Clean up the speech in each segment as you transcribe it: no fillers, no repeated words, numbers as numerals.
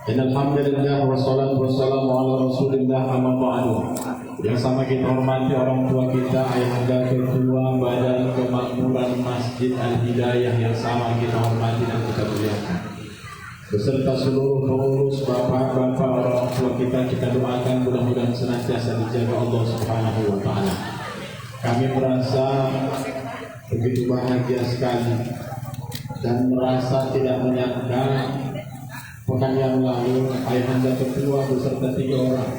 Alhamdulillah wassalatu wassalamu ala rasulillah amma ba'du. Yang sama kita hormati orang tua kita, ayahanda ketua Badan Kemakmuran Masjid Al-Hidayah yang sama kita hormati dan kita muliakan, beserta seluruh pengurus, bapak-bapak, orang tua kita doakan mudah-mudahan senantiasa dijaga Allah Subhanahu wa taala. Kami merasa begitu bahagia sekali dan merasa tidak menyangka pekan yang lalu ayahanda ketua beserta 3 orang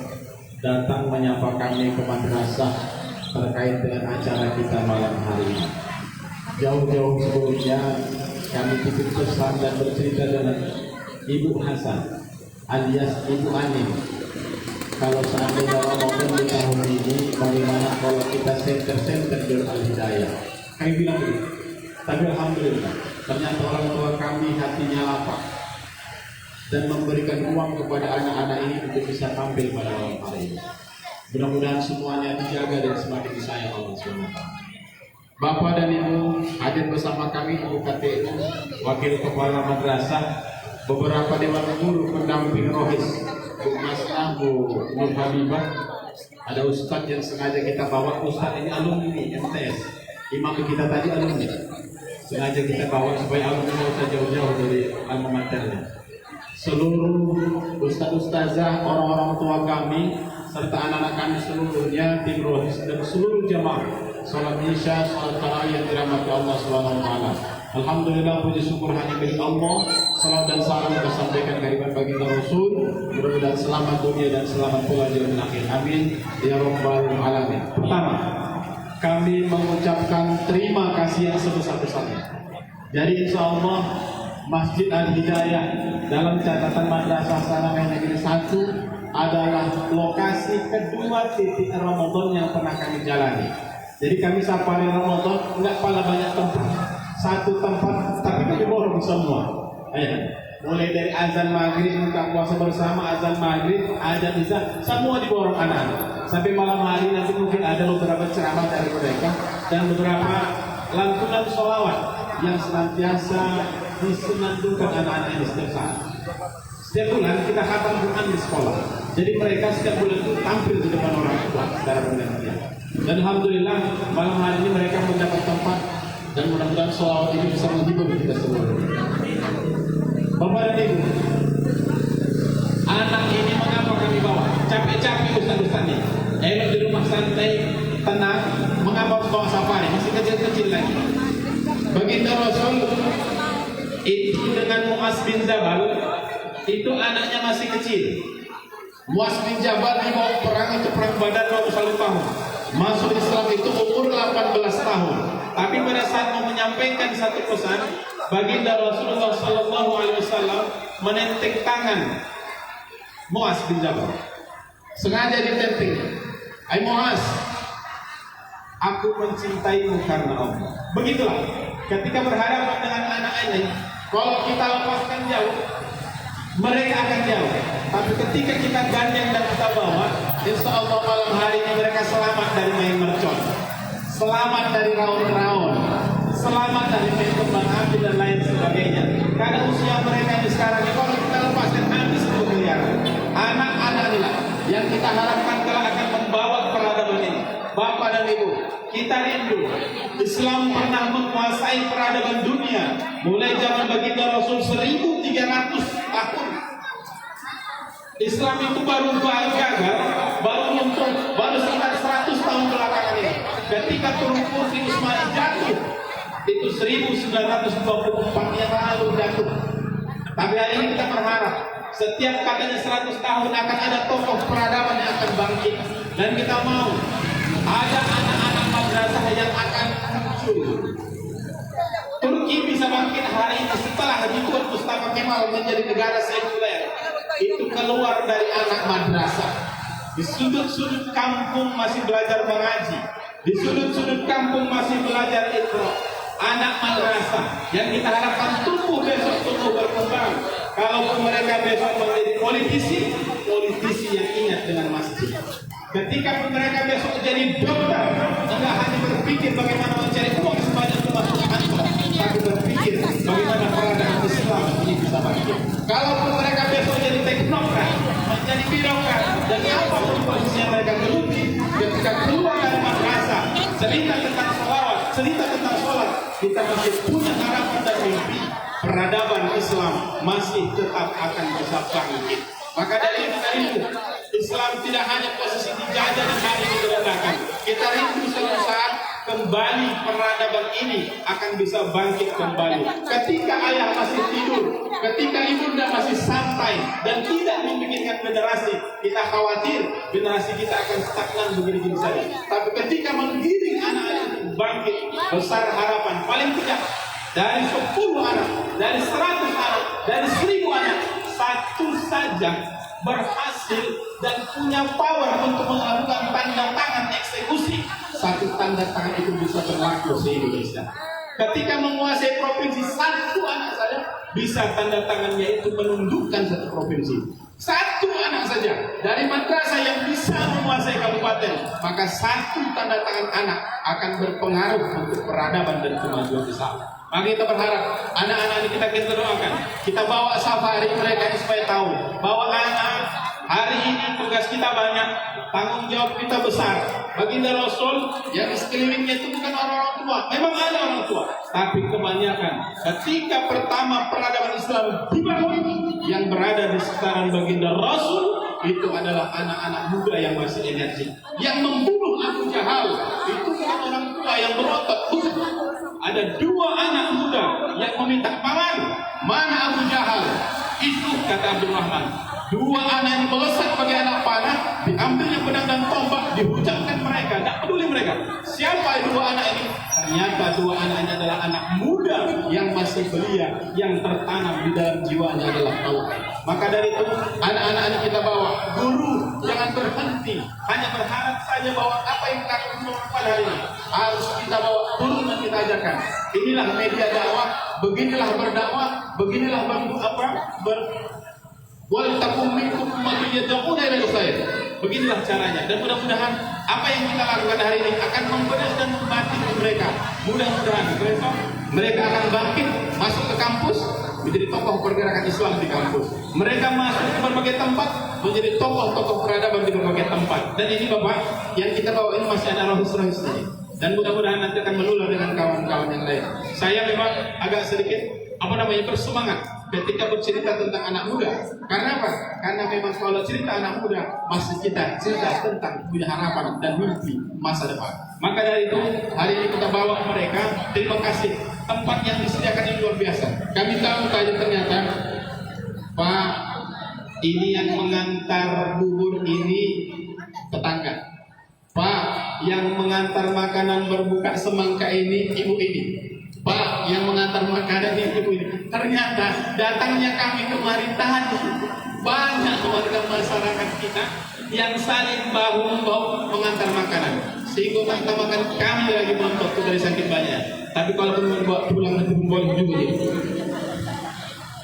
datang menyapa kami ke madrasah terkait dengan acara kita malam hari ini. Jauh-jauh sebelumnya kami titip pesan dan bercerita dengan Ibu Hasan alias Ibu Anin, kalau seandainya Ramadan di tahun ini bagaimana kalau kita center di Al-Hidayah. Kami bilang begitu, tapi alhamdulillah ternyata orang tua kami hatinya lapang dan memberikan uang kepada anak-anak ini untuk bisa tampil pada malam hari ini. Mudah-mudahan semuanya dijaga dan semakin disayang Allah SWT. Bapak dan Ibu hadir bersama kami, Ibu KTU, Wakil Kepala Madrasah, beberapa dewan guru pendamping rohis, Bu Masnah, Bu Nur Habibah, ada Ustadz yang sengaja kita bawa. Ustadz ini alumni MTS, imam kita tadi alumni, sengaja kita bawa supaya alumni tidak usah jauh-jauh dari alma maternya. Seluruh ustaz-ustazah, orang-orang tua kami, serta anak-anak kami seluruhnya, tim rohis dan seluruh jamaah salat isya, salat tarawih yang dirahmati Allah SWT. Alhamdulillah, puji syukur hanya milik Allah. Salam dan salam kita sampaikan kehadiran baginda Rasul. Mudah-mudahan selamat dunia dan selamat pula di akhir. Amin ya rabbal alamin. Pertama, kami mengucapkan terima kasih yang sebesar-besarnya. Jadi insya Allah Masjid Al-Hidayah dalam catatan Madrasah Sanawiyah Negeri 1 adalah lokasi kedua titik Ramadan yang pernah kami jalani. Jadi kami safari Ramadan nggak pala banyak tempat, satu tempat tapi kami borong semua. Mulai dari azan maghrib buka puasa bersama, azan maghrib, azan isya, semua diborong anak-anak. Sampai malam hari nanti mungkin ada beberapa ceramah dari mereka dan beberapa lantunan sholawat yang senantiasa disenandungkan anak-anak ini setiap saat. Setiap bulan kita khatam Quran di sekolah. Jadi mereka setiap bulan itu tampil di depan orang tua secara bergantian. Dan alhamdulillah malam hari ini mereka mendapat tempat dan mudah-mudahan sholawat ini bisa menghibur kita semua. Bapak dan Ibu, anak ini mengapa kami bawa? Capek-capek ustaz-ustaznya. Enak di rumah santai, tenang. Mengapa bawa safari? Masih kecil-kecil lagi. Baginda Rasul itu dengan Muaz bin Jabal itu anaknya masih kecil. Muaz bin Jabal dibawa perang itu perang Badar 21 tahun. Masuk Islam itu umur 18 tahun. Tapi pada saat mau menyampaikan satu pesan, baginda Rasulullah SAW menenteng tangan Muaz bin Jabal. Sengaja ditenteng. Hai Muaz, aku mencintaimu karena Allah. Begitulah. Ketika berhadapan dengan anak ini, kalau kita lepaskan jauh, mereka akan jauh. Tapi ketika kita gandeng dan kita bawa, insya Allah malam hari ini mereka selamat dari main mercon, selamat dari raun-raun, selamat dari main kembang api dan lain sebagainya. Karena usia mereka ini sekarang ini, kalau kita lepaskan habis berkeliaran. Anak-anak inilah yang kita harapkan kelak akan membawa peradaban ini. Bapak dan Ibu, kita rindu Islam pernah menguasai peradaban dunia mulai zaman baginda Rasul 1300 tahun. Islam itu baru gagal, baru luntur, baru sekitar 100 tahun belakangan ini. Ketika Turun Kursi Utsmani jatuh, itu 1924 yang lalu jatuh. Tapi hari ini kita berharap setiap katanya 100 tahun akan ada tokoh peradaban yang akan bangkit. Dan kita mau ada anak-anak madrasah yang akan muncul. Turki bisa bangkit hari ini setelah dibuat Mustafa Kemal menjadi negara sekuler. Itu keluar dari anak madrasah. Di sudut-sudut kampung masih belajar mengaji, di sudut-sudut kampung masih belajar Iqra. Anak madrasah yang kita harapkan tumbuh besok, tumbuh berkembang. Kalaupun mereka besok menjadi politisi, politisi yang ingat dengan masjid. Ketika mereka besok jadi dokter, tidak hanya berpikir bagaimana mencari uang sebanyak masuk kantor, tapi berpikir bagaimana peradaban Islam ini bisa bangkit. Kalaupun mereka besok jadi teknik dipiraukan dan apapun posisi yang mereka geluti ketika keluar dari madrasah, cerita tentang sholawat, cerita tentang sholat, kita masih punya harapan dan mimpi peradaban Islam masih tetap akan bisa bangkit. Maka dari itu Islam tidak hanya posisi dijajah dan hanya direndahkan. Kita rindu suatu saat kembali peradaban ini akan bisa bangkit kembali. Ketika ayah masih tidur, ketika ibunda masih santai dan tidak memikirkan generasi, kita khawatir generasi kita akan stagnan begini-begini saja. Tapi ketika menggiring anak-anak itu bangkit, besar harapan paling tidak dari 10 anak, dari 100 anak, dari 1000 anak, satu saja berhasil dan punya power untuk melakukan tanda tangan eksekusi. Satu tanda tangan itu bisa berlaku se-Indonesia. Ketika menguasai provinsi, satu anak saja bisa tanda tangannya itu menundukkan satu provinsi. Satu anak saja dari madrasah yang bisa menguasai kabupaten, maka satu tanda tangan anak akan berpengaruh untuk peradaban dan kemajuan Islam. Maka kita berharap anak-anak ini kita doakan, kita bawa safari mereka supaya tahu bahwa anak hari ini tugas kita banyak, tanggung jawab kita besar. Baginda Rasul yang di sekelilingnya itu bukan orang-orang tua, memang ada orang tua, tapi kebanyakan ketika pertama peradaban Islam dibangun, yang berada di sekitaran baginda Rasul itu adalah anak-anak muda yang masih energi. Yang membunuh Abu Jahal itu bukan orang tua yang berotot, bukan. Ada 2 anak muda yang meminta, paman, mana Abu Jahal? Itu kata Abdul Rahman, 2 anak yang melesat sebagai anak panah, diambilnya pedang dan tombak, dihujamkan mereka, tidak peduli mereka. Siapa 2 anak ini? Ternyata 2 anak ini adalah anak muda yang masih belia, yang tertanam di dalam jiwanya adalah tauhid. Maka dari itu anak-anak ini kita bawa, guru jangan berhenti hanya berharap saja bahwa apa yang kita lakukan pada hari ini harus kita bawa turun dan kita ajarkan. Inilah media dakwah, beginilah berdakwah, beginilah wal takum minkum ummatun yad'una ila khair. Beginilah caranya, dan mudah-mudahan apa yang kita lakukan hari ini akan membedah dan membangkitkan mereka. Mudah-mudahan besok mereka akan bangkit, masuk ke kampus, menjadi tokoh pergerakan Islam di kampus. Mereka masuk ke berbagai tempat, menjadi tokoh-tokoh peradaban di berbagai tempat. Dan ini Bapak, yang kita bawa ini masih ada rohis-rohisnya. Dan mudah-mudahan nanti akan menular dengan kawan-kawan yang lain. Saya memang agak sedikit bersemangat ketika bercerita tentang anak muda. Karena apa? Karena memang kalau cerita anak muda, masih kita cerita tentang punya harapan dan mimpi masa depan. Maka dari itu hari ini kita bawa mereka. Terima kasih, tempat yang disediakan ini luar biasa. Kami tahu tadi ternyata Pak, ini yang mengantar bubur ini tetangga. Pak, yang mengantar makanan berbuka semangka ini ibu ini. Pak, yang mengantar makanan ini ibu ini. Ternyata datangnya kami kemari tadi, banyak warga masyarakat kita yang saling bahu-membahu mengantar makanan. Sehingga makan kami lagi menonton dari sakit banyak. Tapi kalau pun membawa pulang nanti membawa juga.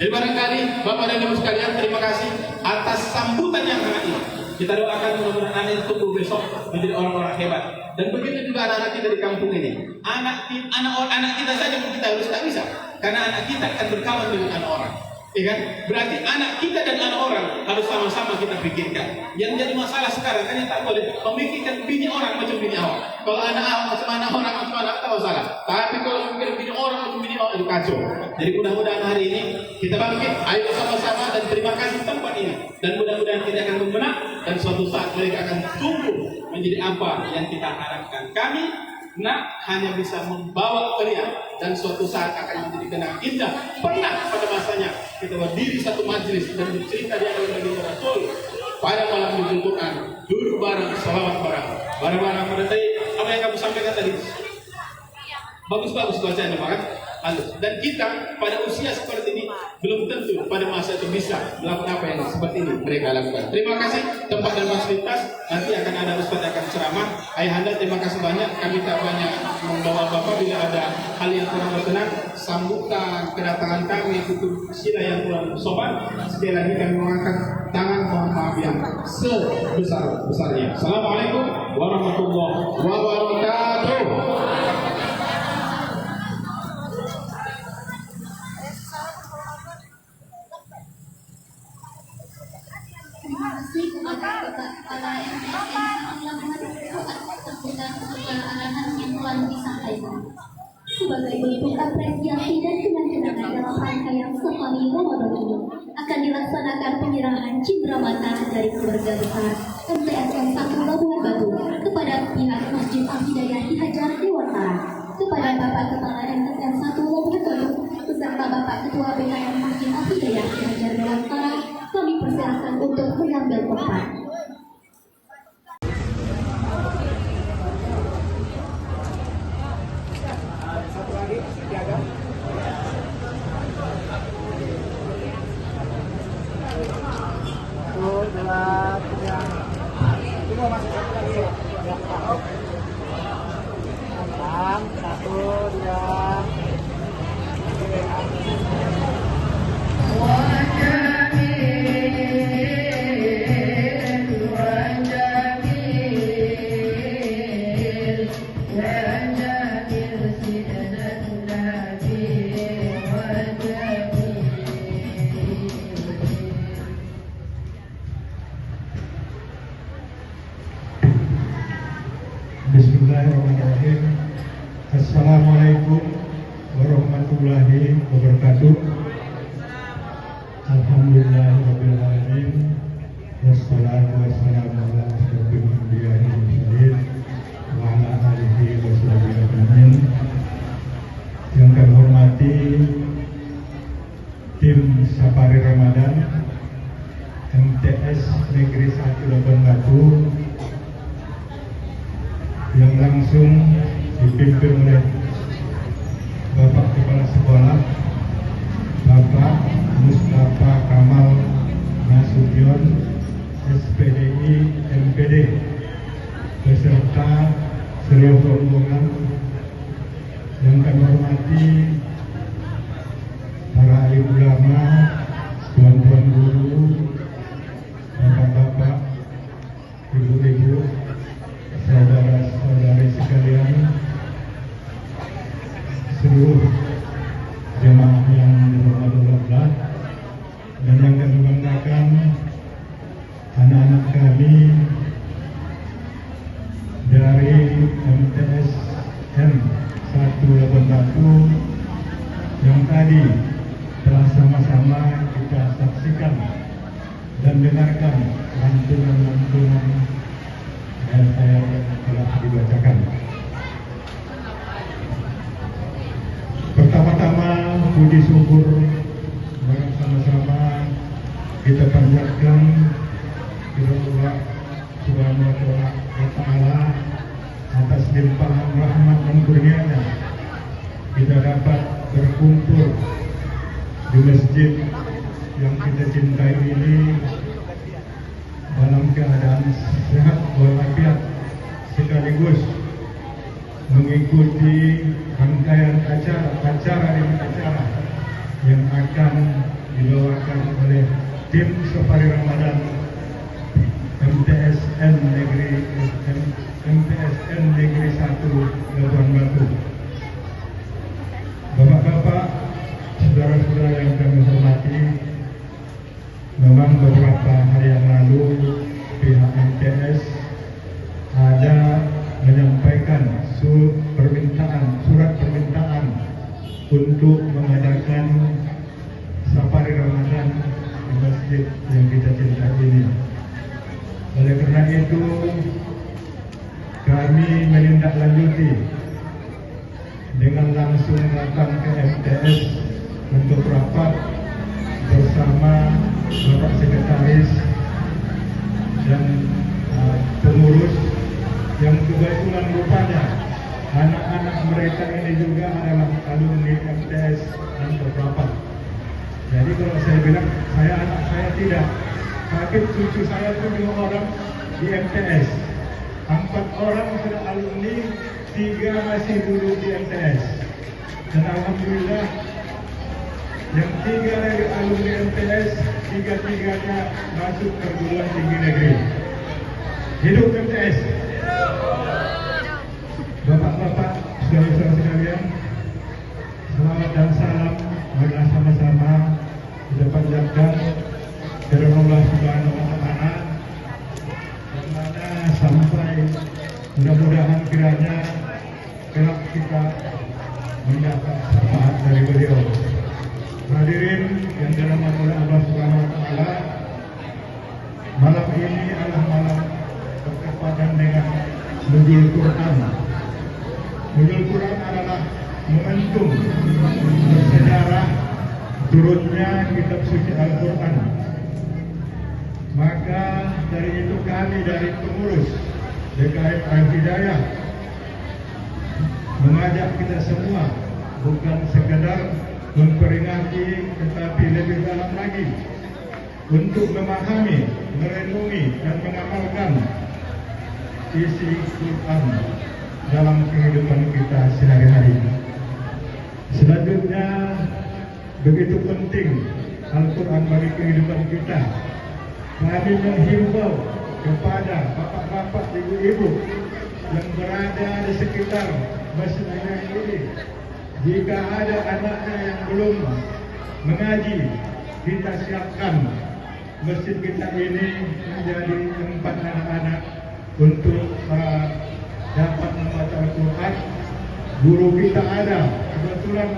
Jadi barangkali Bapak dan Ibu sekalian, terima kasih atas sambutan yang hangat ini. Kita doakan mudah-mudahan anak itu tumbuh besok menjadi orang-orang hebat. Dan begitu juga anak-anak kita di kampung ini. Anak kita saja pun kita harus tak bisa. Karena anak kita akan berkawan dengan anak orang. Ya kan? Berarti anak kita dan anak orang harus sama-sama kita pikirkan. Yang jadi masalah sekarang kan yang tak boleh memikirkan bini orang macam bini awak. Kalau anak awak macam anak orang macam anak tak masalah. Tapi kalau memikirkan bini orang macam bini awak itu kacau. Jadi mudah-mudahan hari ini kita bangkit, ayo sama-sama, dan terima kasih tempat ini. Dan mudah-mudahan kita akan membenah dan suatu saat mereka akan tumbuh menjadi apa yang kita harapkan. Kami hanya bisa membawa kalian dan suatu saat akan menjadi kenang indah. Pernah pada masanya kita berdiri satu majelis dan bercerita di hadapan baginda Rasul pada malam nuzul Quran, duduk bareng, salawat bareng pada tadi. Apa yang kamu sampaikan tadi bagus-bagus bacaan Pak kan? Dan kita pada usia seperti ini belum tentu pada masa itu bisa melakukan apa yang seperti ini mereka lakukan. Terima kasih tempat dan fasilitas. Nanti akan ada Ustaz akan ceramah. Ayahanda terima kasih banyak. Kami tak banyak membawa Bapak bila ada hal yang kurang berkenan. Sambutan kedatangan kami itu sila yang kurang sopan. Sekali lagi kami mengangkat tangan mohon maaf yang sebesar-besarnya. Assalamualaikum warahmatullahi wabarakatuh. terima kasih kepada Bapak Kepala MTSN atas serta arahan yang telah disampaikan. Sebagai bentuk apresiasi dan kenang-kenangan dalam rangkaian safari Ramadan ini akan dilaksanakan penyerahan cindramata dari keluarga besar MTSN 1 Labuhan Batu kepada pihak Masjid Al-Hidayah Ki Hajar Dewantara, kepada Bapak Kepala MTSN 1 Labuhan Batu beserta Bapak Ketua BKM Masjid Al-Hidayah Ki Hajar Dewantara. Kami persilahkan untuk mengambil tempat. Bismillahirrahmanirrahim. Assalamualaikum warahmatullahi wabarakatuh. Alhamdulillahirabbil alamin. Wassalatu wassalamu ala asyrofil anbiya'i wal mursalin wa ala alihi wa sahbihi ajmain. Yang kami hormati tim Safari Ramadan MTS Negeri 1 Labuhan Batu yang langsung dipimpin oleh Bapak Kepala Sekolah Bapak Mustafa Kamal Nasution SPDI MPD beserta seluruh rombongan. Yang kami hormati para alim ulama, tuan-tuan guru, bapak-bapak, ibu-ibu, saudara-saudari sekalian, seluruh jemaah yang dirahmati dan yang kami banggakan, anak-anak kami dari MTSN 1 Labuhan Batu yang tadi telah sama-sama kita saksikan dan dengarkan lantunan-lantunan dan saya telah dibacakan. Pertama-tama puji syukur bersama-sama kita panjatkan kepada Allah Subhanahu wa Ta'ala atas limpahan rahmat dan kurnia-Nya kita dapat berkumpul di masjid yang kita cintai ini dalam keadaan sehat walafiat, sekaligus mengikuti rangkaian acara yang akan dibawakan oleh tim Safari Ramadan MTSN Negeri 1 Labuhan Batu. Bapak-bapak, saudara-saudara yang kami hormati, memang beberapa hari yang lalu pihak MTS ada menyampaikan surat permintaan untuk mengadakan Safari Ramadan di masjid yang kita cintai ini. Oleh karena itu kami menindaklanjuti dengan langsung datang ke MTS untuk rapat bersama Bapak Sekretaris dan pengurus yang kebetulan rupanya anak-anak mereka ini juga adalah alumni MTS dan beberapa. Jadi kalau saya bilang anak saya tidak, tapi cucu saya itu 2 orang di MTS, 4 orang sudah alumni, 3 masih duduk di MTS. Dan alhamdulillah yang 3 dari alumni MTS, 3-tiganya masuk perguruan tinggi negeri. Hidup MTS. Bapak-bapak, saudara-saudara sekalian, selamat dan salam. Marilah sama-sama kita panjatkan kepada Allah Subhanahu wa Ta'ala mendapat syafaat dari beliau. Hadirin yang dirahmati oleh Allah Subhanahu wa taala, malam ini adalah malam bertepatan dengan Nuzul Quran. Nuzul Quran adalah momentum bersejarah turunnya kitab suci Al-Quran. Maka dari itu kami dari pengurus DKM Al-Hidayah mengajak kita semua bukan sekedar memperingati, tetapi lebih dalam lagi untuk memahami, merenungi dan mengamalkan isi Quran dalam kehidupan kita sehari-hari. Selanjutnya, begitu penting Al-Quran bagi kehidupan kita. Kami menghimbau kepada bapak-bapak, ibu-ibu yang berada di sekitar masjid ini, jika ada anaknya yang belum mengaji, kita siapkan masjid kita ini menjadi tempat anak-anak untuk dapat membaca Al-Quran. Guru kita ada, kebetulan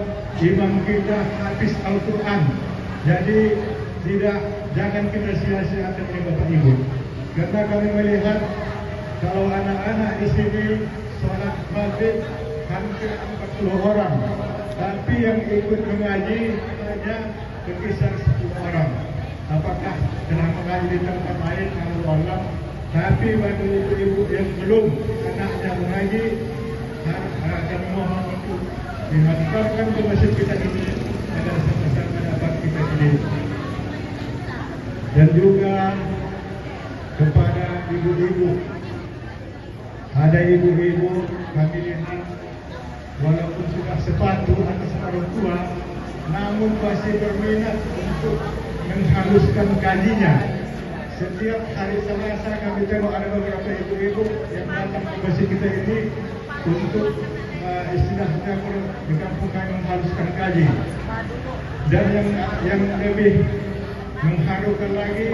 imam kita habis Al-Quran. Jadi jangan kita sia-siakan ini Bapak Ibu. Karena kami melihat kalau anak-anak di sini sholat maghrib hampir 40 orang, tapi yang ikut mengaji hanya berkisar 10 orang. Apakah telah mengaji di tempat lain? Allah. Tapi bagi ibu-ibu yang belum anaknya mengaji, kami mohon untuk dihantarkan ke masjid kita ini agar sama-sama dapat kita didik. Dan juga kepada ibu-ibu, ada ibu-ibu kami ini walaupun sudah sepatu atau separuh tua, namun masih berminat untuk menghaluskan kajinya. Setiap hari Selasa kami tengok ada beberapa ibu-ibu yang datang ke masjid kita ini untuk istilahnya di kampung kami menghaluskan kaji. Dan yang lebih mengharukan lagi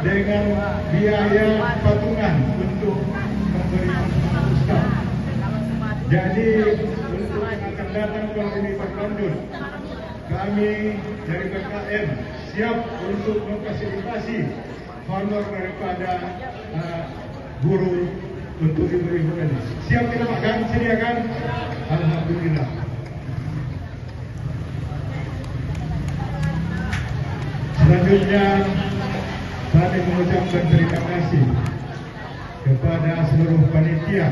dengan biaya patungan untuk memberi ustaz. Jadi untuk yang akan datang kalau ini berlanjut, kami dari BKM siap untuk memfasilitasi honor daripada guru untuk ibu-ibu ini. Siap kita makan, sediakan? Alhamdulillah. Selanjutnya, kami mengucapkan terima kasih kepada seluruh panitia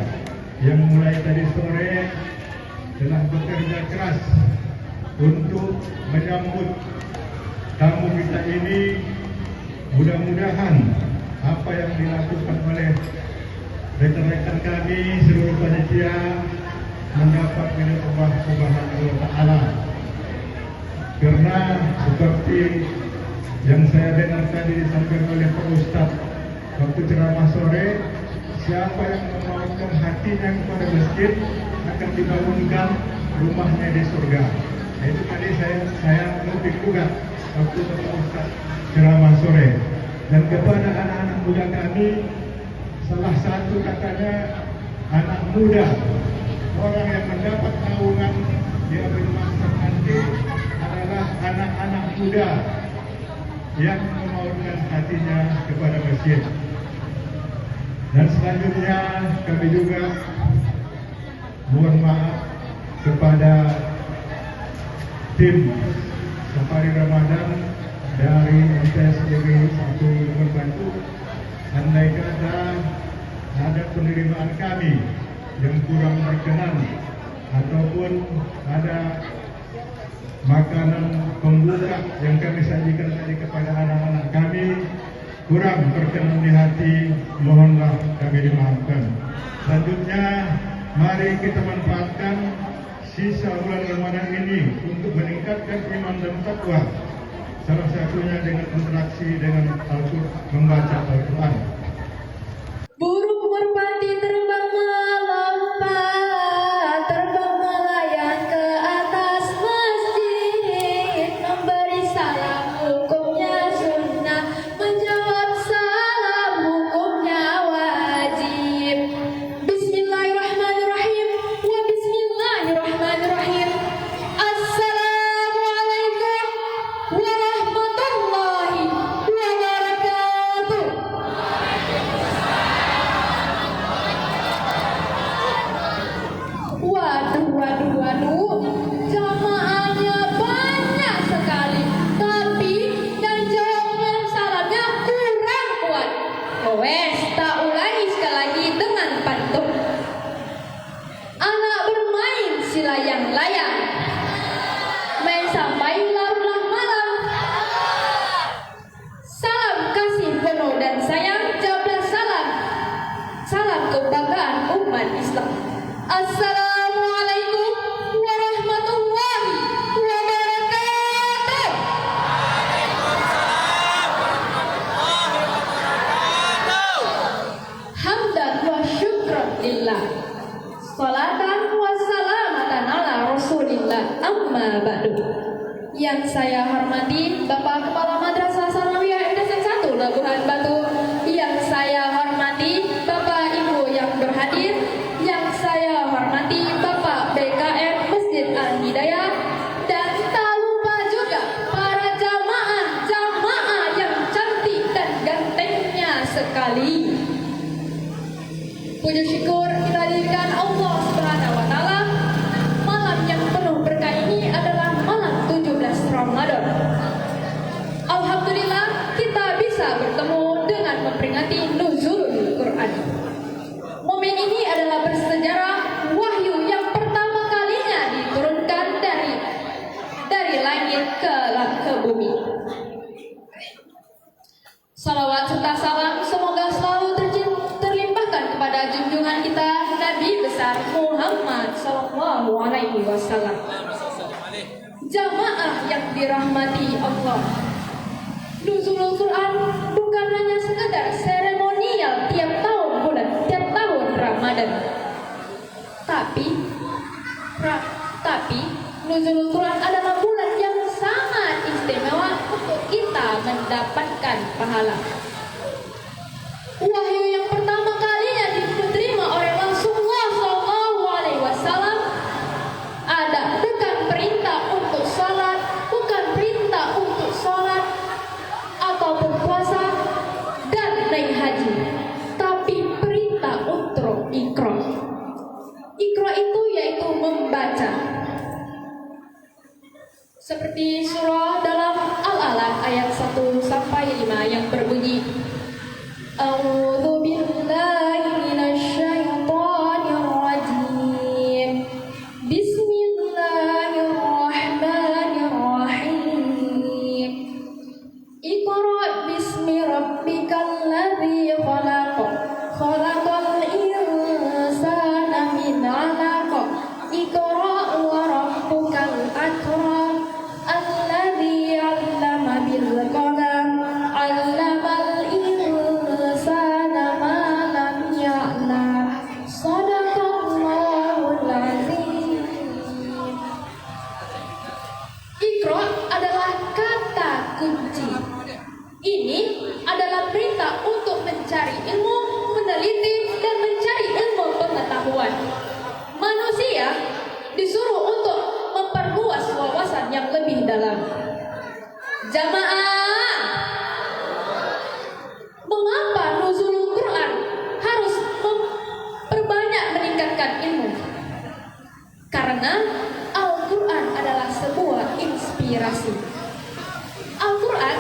yang mulai tadi sore telah bekerja keras untuk menyambut tamu kita ini. Mudah-mudahan apa yang dilakukan oleh rekan-rekan kami seluruh panitia mendapat ridha Subhanahu wa taala. Karena seperti yang saya dengar tadi disampaikan oleh Pak Ustaz waktu ceramah sore, siapa yang memaukan hatinya kepada masjid akan dibangunkan rumahnya di surga. Nah, itu tadi saya lebih juga waktu Pak Ustaz ceramah sore. Dan kepada anak-anak muda kami, salah satu katanya anak muda, orang yang mendapat naungan di akhir masa nanti adalah anak-anak muda yang memaukan hatinya kepada masjid. Dan selanjutnya kami juga mohon maaf kepada tim Safari Ramadan dari MTSDG 1 Membantu. Andai kata ada penerimaan kami yang kurang berkenan ataupun ada makanan pembuka yang kami sajikan tadi kepada anak-anak kami kurang berkenan di hati, mohonlah kami dimaafkan. Selanjutnya, mari kita manfaatkan sisa bulan Ramadan ini untuk meningkatkan iman dan takwa. Salah satunya dengan interaksi dengan Al-Quran, membaca Al-Quran. Burung merpati terbang melompat, terbang melayang ke atas masjid, memberi salam hukumnya sunnah, menjawab salam hukumnya wajib. Bismillahirrahmanirrahim, wa bismillahirrahmanirrahim. sayang, jawablah salam. Salam kebanggaan umat Islam. Assalamualaikum warahmatullahi wabarakatuh. Hamdan wa syukran lillah. Salatan wa salamatan ala Rasulillah. Amma ba'du. Yang saya hormati Bapak Kepala Madrasah Sanawiyah MTS 1 Labuhan Batu, yang saya hormati Bapak Ibu yang berhadir, yang saya hormati Bapak BKM Masjid Al-Hidayah, dan tak lupa juga para jamaah yang cantik dan gantengnya sekali. Puji syukur kita dirikan Allah Subhanahu wa taala. Malam yang penuh berkah ini adalah malam 17 Ramadan. Alhamdulillah kita bisa bertemu dengan memperingati nuzulul Quran. Momen ini adalah bersejarah wahyu yang pertama kalinya diturunkan dari langit ke bumi. Salawat serta salam semoga selalu terlimpahkan kepada junjungan kita Nabi besar Muhammad sallallahu alaihi wasallam. Jamaah yang dirahmati Allah, nuzulul Quran bukan hanya sekedar seremonial tiap tahun Ramadan. Tapi nuzulul Quran adalah bulan yang sangat istimewa untuk kita mendapatkan pahala. Wahyu yang pertama kalinya diterima oleh Rasulullah SAW ada bukan perintah untuk salat, bukan perintah untuk sholat atau berpuasa dan naik haji, tapi perintah untuk Iqra. Iqra itu yaitu membaca. Seperti surah dalam Al-Alaq ayat 1-5 yang berbunyi, A'udzu billahi minasy syaithanir rajim. Bismillahirrahmanirrahim. Iqra bismi rabbikal ladzi khalaq. Khalaqal insana min 'alaq. Iqra wa rabbukal akram. Alladzi 'allama bil qalam. 'Allamal insana ma lam ya'lam. Shadaqallahul 'azim. Iqra adalah kata kunci. Ini adalah perintah untuk mencari ilmu, meneliti, dan mencari ilmu pengetahuan. Manusia disuruh untuk memperluas wawasan yang lebih dalam. Jamaah, mengapa nuzulul Quran harus memperbanyak meningkatkan ilmu? Karena Al-Quran adalah sebuah inspirasi. Al-Quran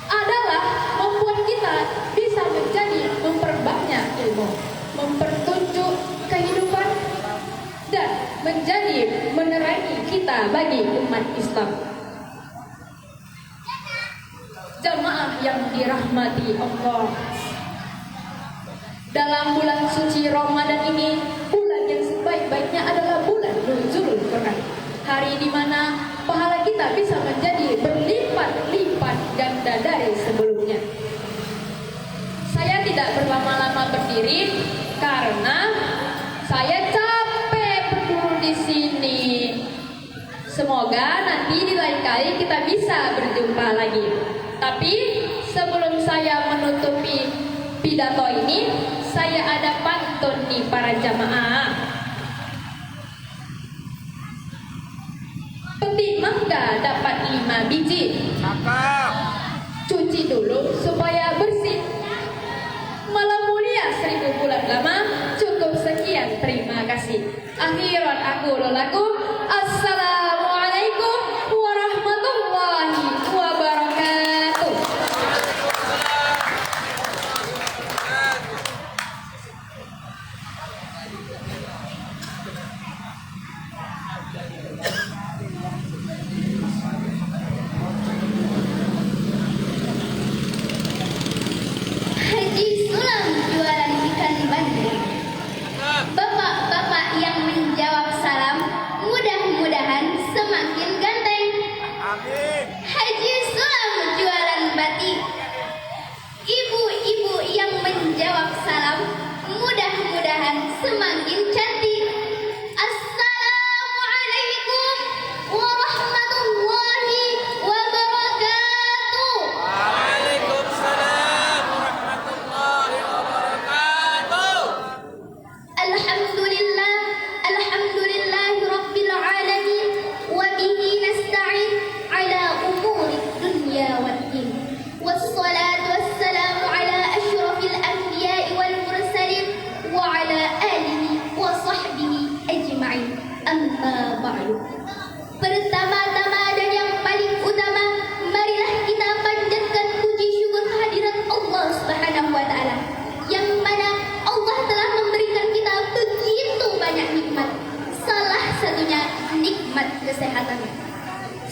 adalah membuat kita bisa menjadi memperbanyak ilmu, mempertunjuk kehidupan, dan menjadi menerangi kita bagi umat Islam. Jamaah yang dirahmati Allah, dalam bulan suci Ramadan ini, bulan yang sebaik-baiknya adalah bulan nuzulul Quran, hari di mana pahala kita bisa menjadi berlipat-lipat ganda dari sebelumnya. Saya tidak berlama-lama berdiri karena saya capek berdiri di sini. Semoga nanti di lain kali kita bisa berjumpa lagi. Tapi sebelum saya menutupi pidato ini, saya ada pantun nih para jamaah. Petik mangga dapat 5 biji. Cuci dulu supaya bersih. Malam mulia 1000 bulan lama. Cukup sekian, terima kasih. Akhiran aku lakum. Assalamualaikum warahmatullahi wabarakatuh. والصلاة والسلام على أشرف الأنبياء والمرسلين وعلى آله وصحبه أجمعين. أما بعد. Pertama-tama dan yang paling utama, marilah kita panjatkan puji syukur kehadirat Allah Subhanahu wa Ta'ala, yang mana Allah telah memberikan kita begitu banyak nikmat. Salah satunya nikmat kesehatan.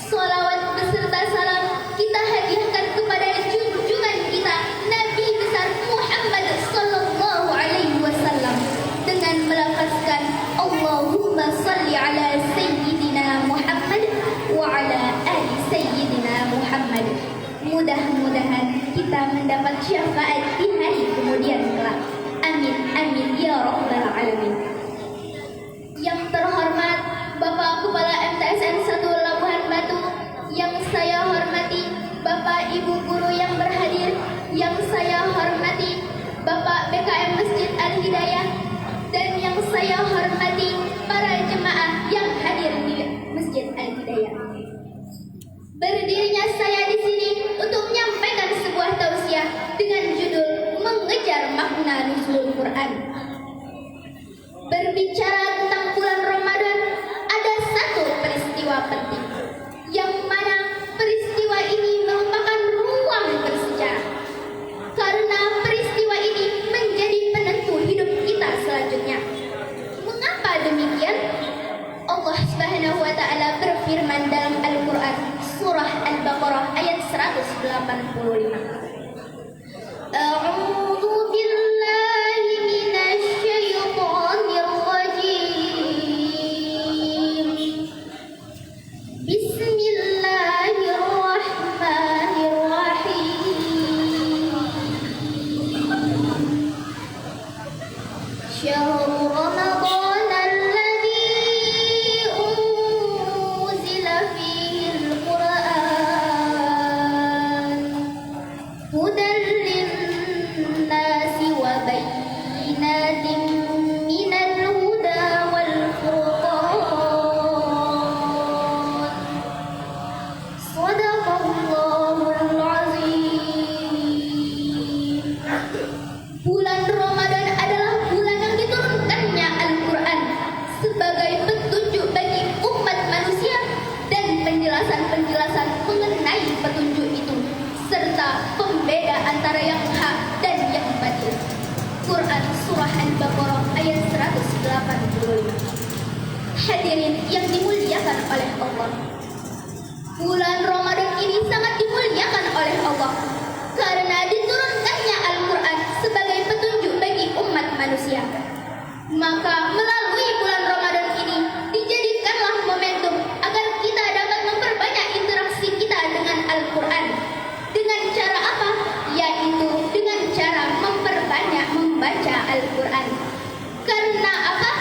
Sholawat beserta salam kita hadiahkan kepada junjungan kita Nabi besar Muhammad sallallahu alaihi wasallam dengan melafazkan Allahumma salli ala sayyidina Muhammad wa ala ali sayyidina Muhammad. Mudah-mudahan kita mendapat syafaat di hari kemudian kelak. Amin amin ya rabbal alamin. Yang terhormat Bapak Kepala MTSN 1 Labuhan Batu, yang saya hormati Bapak Ibu guru yang berhadir, yang saya hormati Bapak BKM Masjid Al-Hidayah, dan yang saya hormati para jemaah yang hadir di Masjid Al-Hidayah. Berdirinya saya di sini untuk menyampaikan sebuah tausiah dengan judul Mengejar Makna Nuzulul Quran. Berbicara tentang bulan Ramadan, ada satu peristiwa penting, yang mana peristiwa ini merupakan ruang bersejarah. Karena peristiwa ini menjadi penentu hidup kita selanjutnya. Mengapa demikian? Allah Subhanahu wa Ta'ala berfirman dalam Al-Quran, surah Al-Baqarah ayat 185. A'udzu billahi minasy syaithanir rajim. Bismillahirrahmanirrahim. Syahrul Ramadan alladzi unzila fihil Qur'an hudan lin-nasi wa bayyinatin minal huda wal furqan. Shadaqallahul azim. Bulan Ramadan adalah bulan yang diturunkannya Al-Quran sebagai petunjuk bagi umat manusia dan penjelasan-penjelasan mengenai petunjuk itu, serta pembeda antara yang hak dan yang batil. Quran Surah Al-Baqarah ayat 185. Hadirin yang dimuliakan oleh Allah, bulan Ramadan ini sangat dimuliakan oleh Allah karena diturunkannya Al-Quran sebagai petunjuk bagi umat manusia. Maka melalui bulan Ramadan ini dijadikanlah momentum agar kita dapat memperbanyak interaksi kita dengan Al-Quran. Dengan cara apa? Yaitu dengan cara memperbanyak membaca Al-Quran. Karena apa?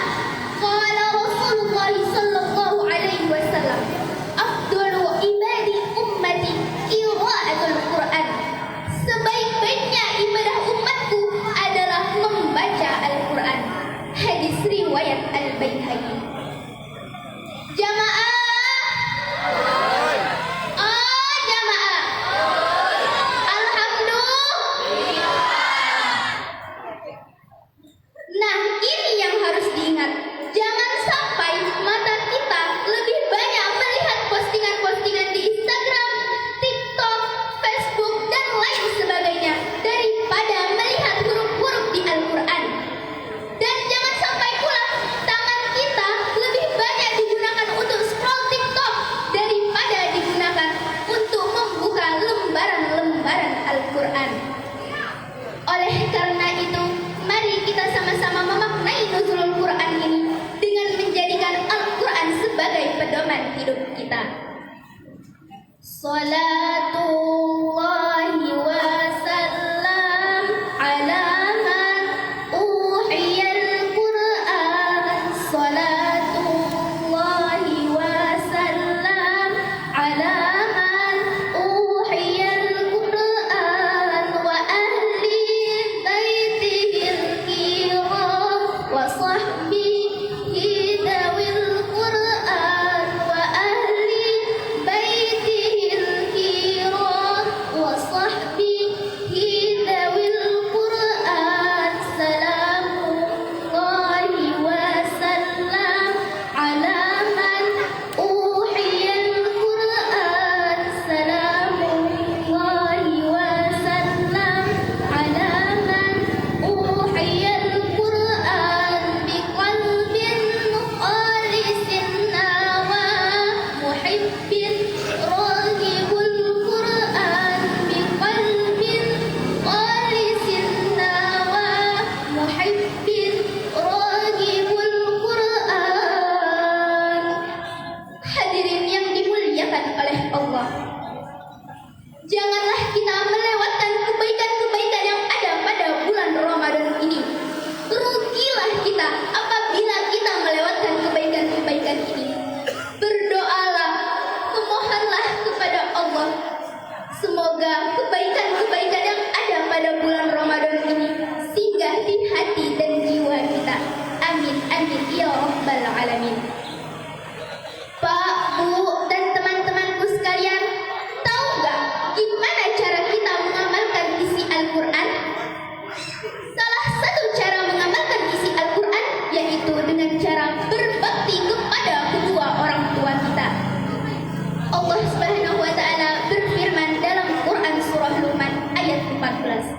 Qala Rasulullah sallallahu alaihi wasallam, afdalu ibadi ummati qira'atul Quran. Sebaik-baiknya ibadah umatku adalah membaca Al-Quran. Hadis riwayat Al-Baihaqi. Jamaah, jamaah. Alhamdulillah. Nah, ini yang harus diingat. Jangan sampai mata kita lebih banyak melihat postingan-postingan di Instagram, TikTok, Facebook, dan lain sebagainya daripada melihat huruf-huruf di Al-Quran. Dan jangan sampai pula tangan kita lebih banyak digunakan untuk scroll TikTok daripada digunakan untuk membuka lembaran-lembaran Al-Quran. Oleh karena itu, mari kita sama-sama memaknai nuzulul Quran ini dengan menjadikan Al-Quran sebagai pedoman hidup kita. Salatullahi wa salam ala man uhiyal Quran. Salatullahi wa salam ala man uhiyal Quran wa ahli baitihil kiram wa sahbihi dawil Quran wa ahli baitihil kiram. Al-Quran? Salah satu cara mengamalkan isi Al-Quran yaitu dengan cara berbakti kepada kedua orang tua kita. Allah Subhanahu wa Ta'ala berfirman dalam Quran surah Luqman ayat 14.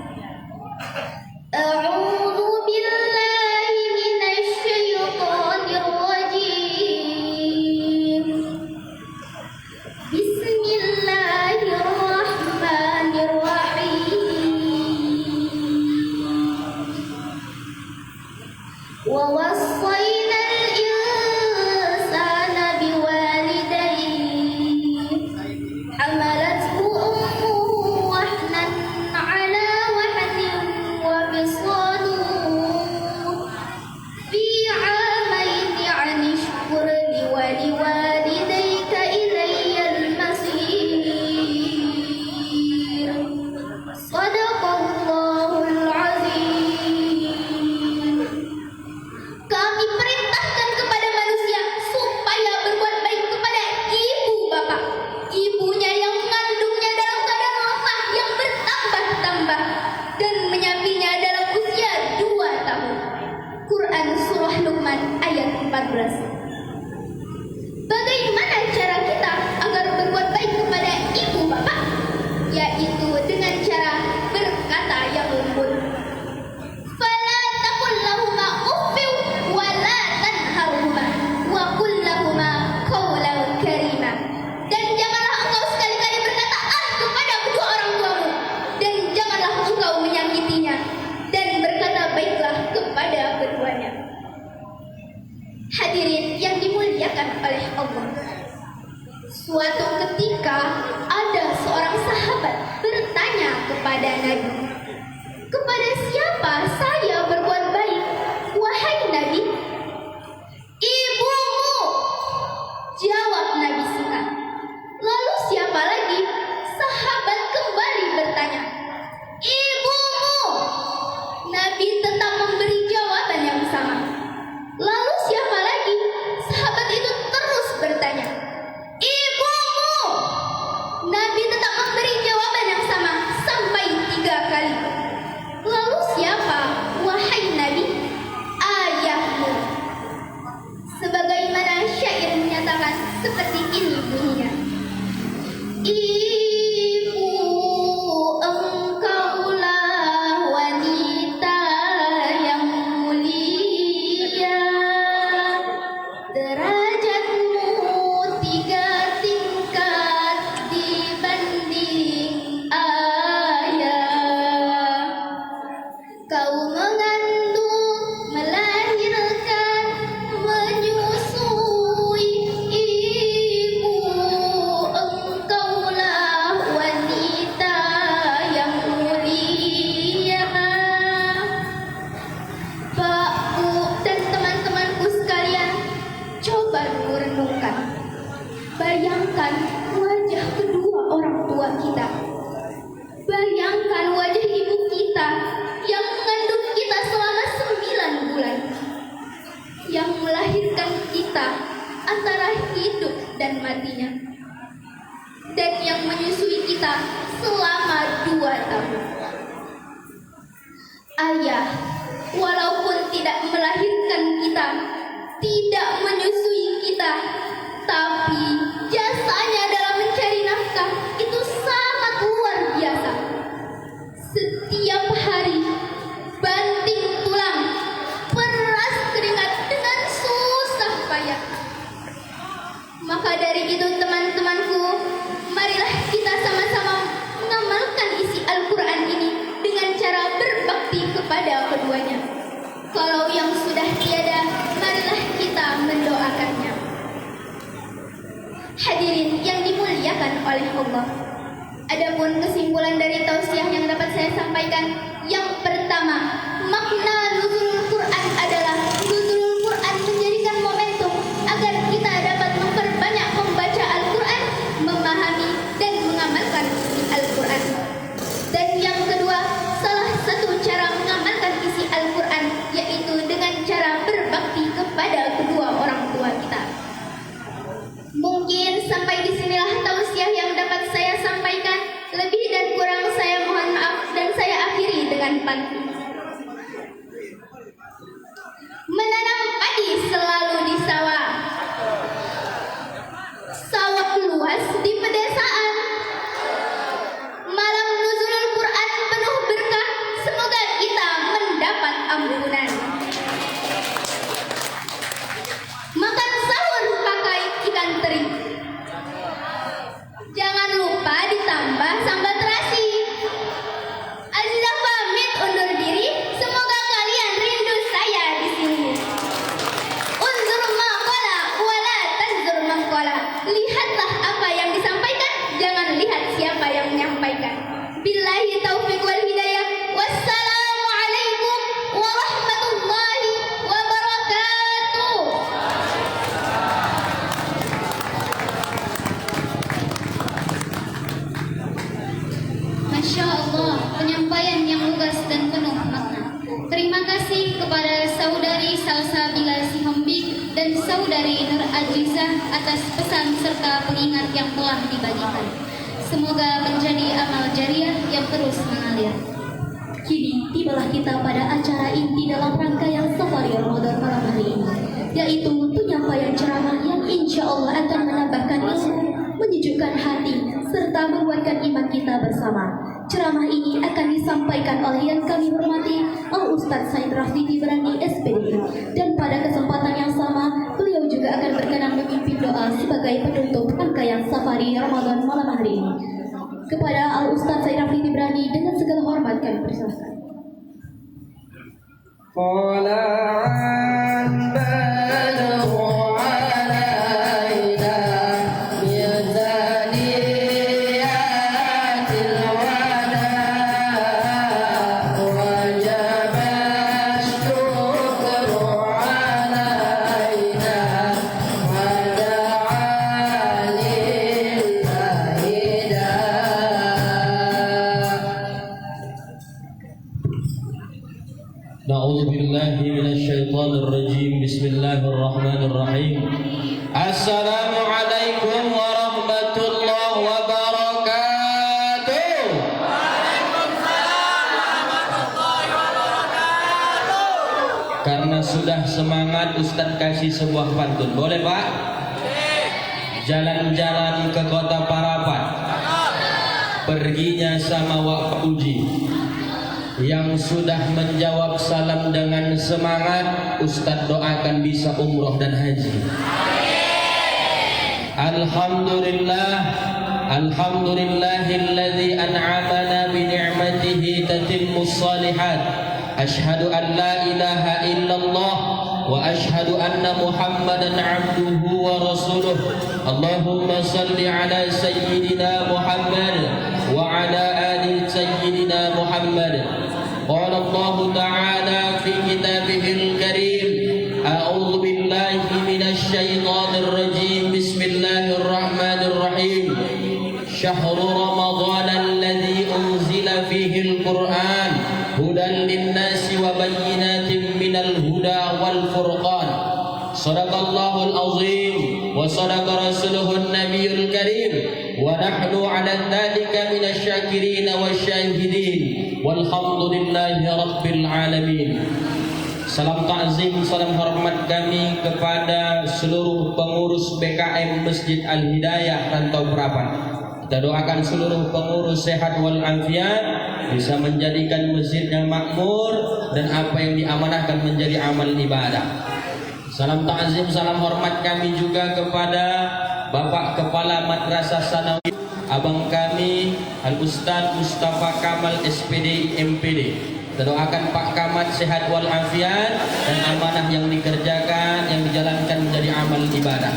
A'udzu billahi minasyaitonir rajim. Bismillahirrahmanirrahim. Wa wassayna al-insana biwalidayhi hamalathu ummuhu wahnan 'ala wahnin wa fisaluhu fi 'amaini 'an ishkur li wa liwalidayka ilayyal masir. Shadaqallahul azim. Kami perintahkan kepada manusia supaya berbuat baik kepada ibu bapak, ibunya yang mengandungnya dalam keadaan lemah yang bertambah-tambah dan menyapihnya dalam usia 2 tahun. Quran surah Luqman ayat 14. Bagaimana cara kita agar berbuat baik kepada ibu bapak? Yaitu dengan cara berkata yang lembut. Fala taqul lahuma uffin wa la tanharhuma wa qul lahuma qawlan karima. Dan janganlah engkau sekali-kali berkata kepada kedua orang tuamu, dan janganlah engkau menyakitinya, dan berkata baiklah kepada keduanya. Hadirin yang dimuliakan oleh Allah. Suatu ketika ada seorang sahabat bertanya kepada Nabi, "Kepada siapa saya berbuat baik, wahai Nabi?" "Ibumu," jawab Nabi singkat. "Lalu siapa lagi?" Sahabat kembali bertanya. "Ibumu." Nabi tetap memberi jawaban yang sama. "Lalu siapa lagi?" Sahabat itu terus bertanya. "Ibumu." Nabi tetap memberi jawaban yang sama sampai 3 kali. "Lalu siapa, wahai Nabi?" "Ayahmu." Sebagaimana syair menyatakan seperti ini bunyinya. Ibu engkaulah wanita yang mulia, derajatmu 3 tingkat dibanding ayah. Kau mengandung, melahirkan, menyusui. Ibu engkaulah wanita yang mulia. Pak, Bu, dan teman-temanku sekalian, coba renungkan. Bayangkan wajah kedua orang tua kita. Bayangkan wajah ibu kita yang mengandung kita selama 9 bulan, yang melahirkan kita antara hidup dan matinya, dan yang menyusui kita selama 2 tahun. Ayah, walaupun tidak melahirkan kita, tidak menyusui kita, tapi jasanya dalam mencari nafkah itu sangat luar biasa. Setiap hari banting tulang, peras keringat dengan susah payah. Maka dari itu teman-temanku, marilah kita sama-sama mengamalkan isi Al-Quran ini dengan cara berbakti kepada keduanya. Kalau yang sudah tiada, marilah kita mendoakannya. Hadirin yang dimuliakan oleh Allah. Adapun kesimpulan dari tausiah yang dapat saya sampaikan, yang pertama, makna nuzulul Quran adalah nuzulul Quran menjadikan momentum agar kita dapat memperbanyak membaca Al-Quran, memahami dan mengamalkan isi Al-Quran. Dan yang kedua, salah satu cara mengamalkan isi Al-Quran yaitu dengan cara berbakti kepada kedua orang tua kita. Mungkin sampai disinilah tausiah yang dapat saya sampaikan. Lebih dan kurang saya mohon maaf dan saya panti. Menanam padi selalu di sawah. Sawah luas di pedesaan. Malam nuzulul Quran penuh berkah. Semoga kita mendapat ampunan. Makan sahur pakai ikan teri. Jangan lupa ditambah sambal terasi. Azizah pamit undur diri. Semoga kalian rindu saya di sini. Unzur ma qala wala tanzur man qala. Lihatlah apa yang disampaikan, jangan lihat siapa yang menyampaikan. Billahi taufiq wal hidayah. Wassalamualaikum warahmatullahi wabarakatuh. Masya Allah, penyampaian yang lugas dan penuh makna. Terima kasih kepada saudari Salsabila Sihombing dan saudari Nur Ajizah atas pesan serta pengingat yang telah dibagikan. Semoga menjadi amal jariah yang terus mengalir. Kini tibalah kita pada acara inti dalam rangkaian safari Ramadan malam hari ini, yaitu penyampaian ceramah yang insya Allah akan menambahkan ilmu, menyejukkan hati, serta menguatkan iman kita bersama. Ceramah ini akan disampaikan oleh yang kami hormati Al-Ustadz Said Rafdi Tibrani SPDI, dan pada kesempatan yang sama beliau juga akan berkenan memimpin doa sebagai penutup rangkaian safari Ramadan malam hari ini. Kepada Al-Ustadz Said Rafdi Tibrani dengan segala hormat kami persilakan. Na'udzu billahi minasyaitonir rajim. Bismillahirrahmanirrahim. Assalamualaikum warahmatullahi wabarakatuh. Karena sudah semangat, Ustadz kasih sebuah pantun. Boleh Pak? Jalan-jalan ke kota Parapat, perginya sama Wak Uji. Yang sudah menjawab salam dengan semangat, Ustadz doakan bisa umroh dan haji. Alhamdulillah, alhamdulillahilladzi an'amana bi ni'matihi tatimmus shalihat. Asyhadu an la ilaha illallah wa asyhadu anna Muhammadan abduhu wa rasuluh. Allahumma salli ala sayyidina Muhammad wa ala ali sayyidina Muhammad. Qala Allah Ta'ala fi kitabihil karim. A'udzu billahi minasy syaithanir rajim. Bismillahirrahmanirrahim. Syahrul Ramadan alladzi unzila fihi al-Qur'an hudan lin-nasi wa bayyinatin minal huda wal furqan. Sadaqallahul azim wa sadaqa rasuluhun nabiyul karim wa nahnu 'ala dzalika minasy-syakirin wasyahidin. Walhamdulillahi rabbil alamin. Salam ta'zim, salam hormat kami kepada seluruh pengurus BKM Masjid Al-Hidayah Rantau Prapat. Kita doakan seluruh pengurus sehat wal afiat, bisa menjadikan masjidnya makmur dan apa yang diamanahkan menjadi amal ibadah. Salam ta'zim, salam hormat kami juga kepada Bapak Kepala Madrasah Sanawi, abang kami Al-Ustadz Mustafa Kamal SPD MPD. Kita doakan Pak Kamat sehat wal afiat dan amanah yang dikerjakan, yang dijalankan menjadi amal ibadah.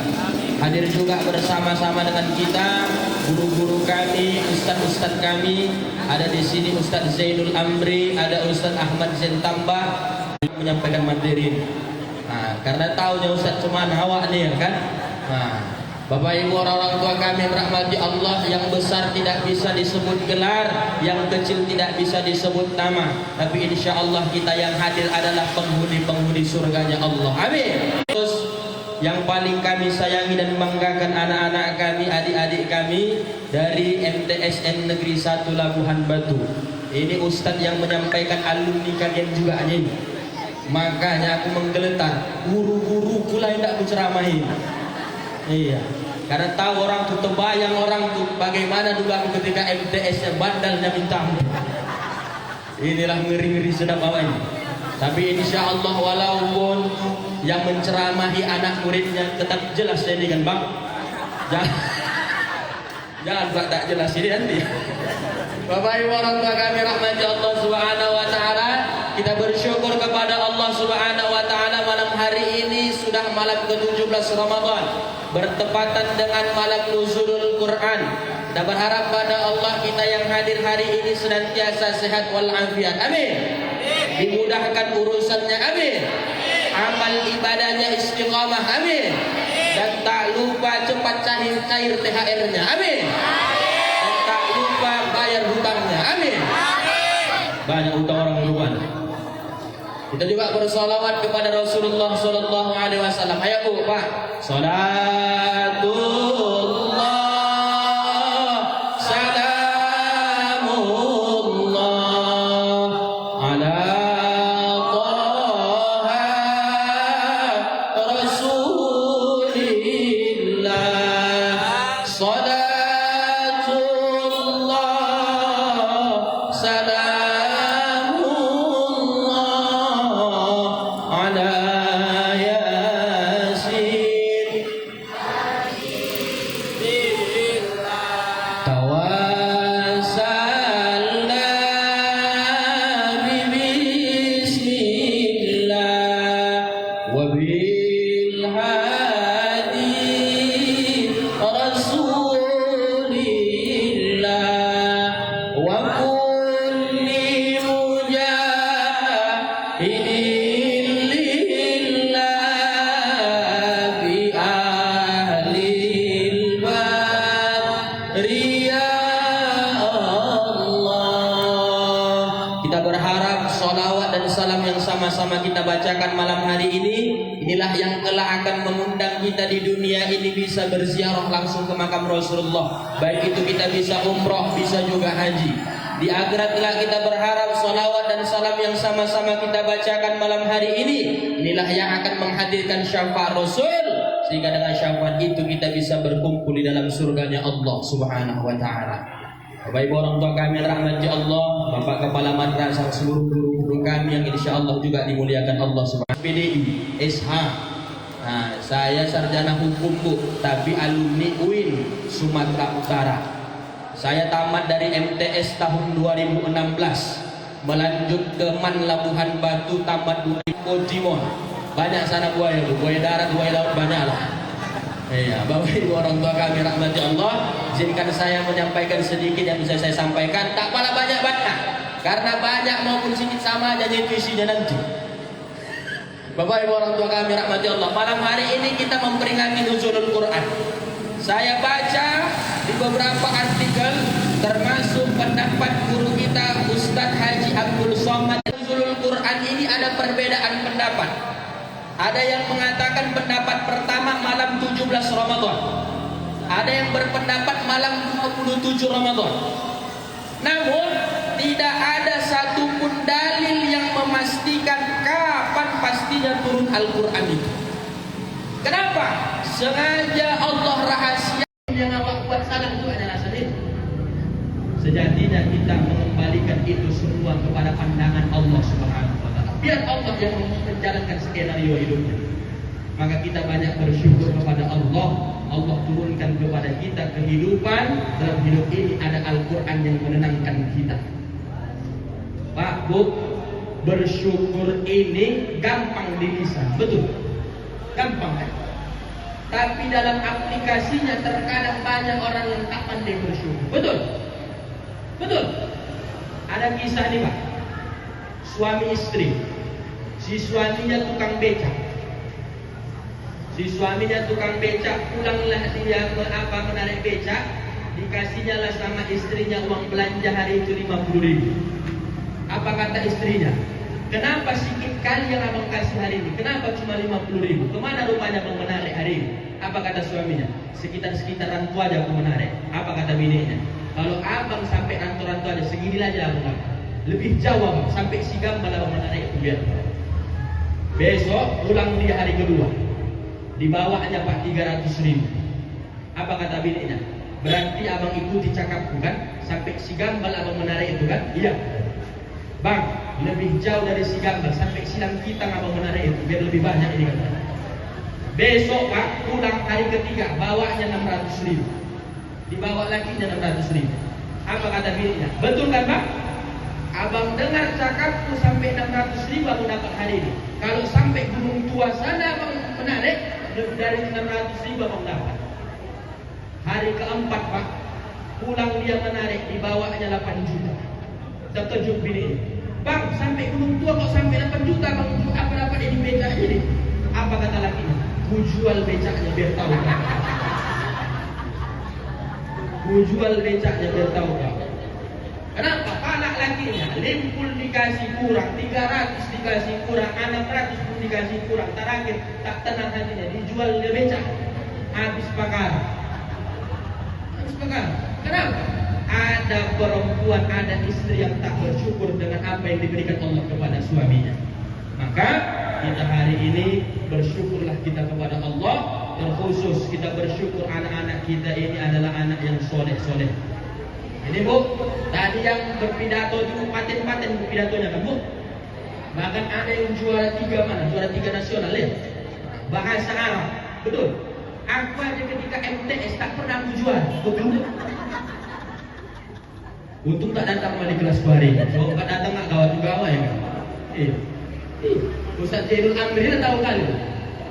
Hadir juga bersama-sama dengan kita guru-guru kami, ustadz-ustadz kami. Ada di sini Ustadz Zainul Amri, ada Ustadz Ahmad Zentambah menyampaikan materi. Nah, karena tahunya Ustadz cuma awak nih kan. Nah, Bapak Ibu orang-orang tua kami merahmati Allah, yang besar tidak bisa disebut gelar, yang kecil tidak bisa disebut nama, tapi insya Allah kita yang hadir adalah penghuni-penghuni surganya Allah. Amin. Terus yang paling kami sayangi dan banggakan anak-anak kami, adik-adik kami dari MTSN Negeri 1 Labuhan Batu. Ini ustadz yang menyampaikan alumni kalian juga aja ini. Makanya aku menggeletar, guru-guru pula yang tidak menceramahi. Iya, karena tahu orang tuh, terbayang orang tuh bagaimana dulu aku ketika MTS-nya bandalnya minta ampun. Inilah ngeri-ngeri sedap awalnya. Tapi insya Allah walaupun yang menceramahi anak muridnya tetap jelas ini kan bang. Jangan Pak tak jelas ini nanti. Bapak Ibu orang tua kami rahmati Allah Subhanahu wa taala, kita bersyukur kepada Allah Subhanahu wa taala malam hari ini sudah malam ke-17 Ramadan, bertepatan dengan malam nuzulul Quran. Kita berharap pada Allah kita yang hadir hari ini senantiasa sehat walafiat. Amin. Dimudahkan urusannya. Amin. Amal ibadahnya istiqamah. Amin. Dan tak lupa cepat cair THR-nya. Amin. Dan tak lupa bayar hutangnya. Amin. Banyak hutang orang luar. Kita juga bersolawat kepada Rasulullah Sallallahu Alaihi Wasallam. Ayo Bu, Pak. Salatullah, salamullah ala Taha Rasulillah. Salatullah, salamullah ala Yasin. Tawassalna bismillah wa bil hadi rasulillah wa kulli mujahidin lillah bi ahlil badri ya Allah. Kita berharap sholawat dan salam yang sama-sama kita bacakan malam hari ini, inilah yang kelak akan mengundang kita di dunia ini bisa berziarah langsung ke makam Rasulullah. Baik itu kita bisa umroh, bisa juga haji. Di akhirat kelak kita berharap sholawat dan salam yang sama-sama kita bacakan malam hari ini, inilah yang akan menghadirkan syafaat Rasul, sehingga dengan syafaat itu kita bisa berkumpul di dalam surganya Allah Subhanahu wa taala. Bapak Ibu orang tua kami yang rahmati Allah, Bapak Kepala Madrasah, seluruh guru-guru kami yang insyaallah juga dimuliakan Allah Subhanahu. PDI, SH. Nah, saya sarjana hukum Bu, tapi alumni UIN Sumatera Utara. Saya tamat dari MTS tahun 2016, melanjut ke Man Labuhan Batu, tamat 2000 Timon. Banyak sana buaya, buaya darat, buaya laut, banyak lah. Iya, Bapak Ibu orang tua kami rahmati Allah, izinkan saya menyampaikan sedikit yang bisa saya sampaikan. Tak pala banyak-banyak, karena banyak maupun sedikit sama aja isinya nanti. Bapak Ibu orang tua kami rahmati Allah, malam hari ini kita memperingati nuzulul Quran. Saya baca di beberapa artikel, termasuk pendapat guru kita Ustadz Haji Abdul Somad. Nuzulul Quran ini ada perbedaan pendapat. Ada yang mengatakan pendapat pertama malam 17 Ramadan. Ada yang berpendapat malam 27 Ramadan. Namun tidak ada satupun dalil yang memastikan kapan pastinya turun Al-Quran itu. Kenapa? Sengaja Allah rahasia yang awak buat salah itu adalah sendiri. Sejatinya kita mengembalikan itu semua kepada pandangan Allah Subhanahu wa taala. Biar Allah yang menjalankan skenario hidupnya. Maka kita banyak bersyukur kepada Allah. Allah turunkan kepada kita kehidupan. Dalam hidup ini ada Al-Quran yang menenangkan kita. Pak, Bu, bersyukur ini gampang dilisan, betul? Gampang kan? Tapi dalam aplikasinya terkadang banyak orang yang tak pandai bersyukur. Betul? Betul? Ada kisah nih Pak, suami istri. Si suaminya tukang becak. Pulanglah dia menarik becak, dikasihnya lah sama istrinya uang belanja hari itu 50.000. Apa kata istrinya? Kenapa sedikit kali yang abang kasih hari ini? Kenapa cuma 50.000? Kemana rupanya abang menarik hari ini? Apa kata suaminya? Sekitar rantu aja aku menarik. Apa kata bininya? Kalau abang sampai rantu aja, segini aja abang. lebih jauh sampai si Gambal abang menarik itu biar. Besok pulang dia hari kedua, dibawanya Pak 300.000. Apa kata bininya? Berarti abang ikuti cakapku kan? Sampai si Gambal abang menarik itu kan? Iya. Bang, lebih jauh dari si Gambal sampai silang kita abang menarik itu biar lebih banyak ini kan. Besok Pak pulang hari ketiga, bawanya 600.000. Dibawa lagi 600.000. Apa kata bininya? Betul kan Bang? Abang dengar cakapku sampai 600.000 abang dapat hari ini. Kalau sampai Gunung Tua sana abang menarik, lebih dari 600.000 abang dapat. Hari keempat Pak, pulang dia menarik, dibawanya 8 juta. Terkejut bini. Bang, sampai Gunung Tua kok sampai 8 juta bang? Apa dapat ini becak ini? Apa kata lakinya? Ku jual becaknya biar tahu kan? Ku jual becaknya biar tahu kan? Kenapa? Palak lakinya limpul dikasih kurang, 300 dikasih kurang, 600 pun dikasih kurang. Terakhir tak tenang hatinya, dijual dia becak. Habis perkara. Kenapa? Ada perempuan, ada istri yang tak bersyukur dengan apa yang diberikan Allah kepada suaminya. Maka kita hari ini bersyukurlah kita kepada Allah. Terkhusus kita bersyukur anak-anak kita ini adalah anak yang soleh-soleh. Ini Bu, tadi yang berpidato itu paten-paten pidatonya kan Bu. Bahkan ada yang juara 3 mana? Juara 3 nasional ya. Bahasa Arab, betul. Aku aja ketika MTS tak pernah aku juara, betul. Untung tak datang di kelas hari. Kalau tak datang tak gawat juga awal ya kan. Ustaz Jainul Amri tahu kali.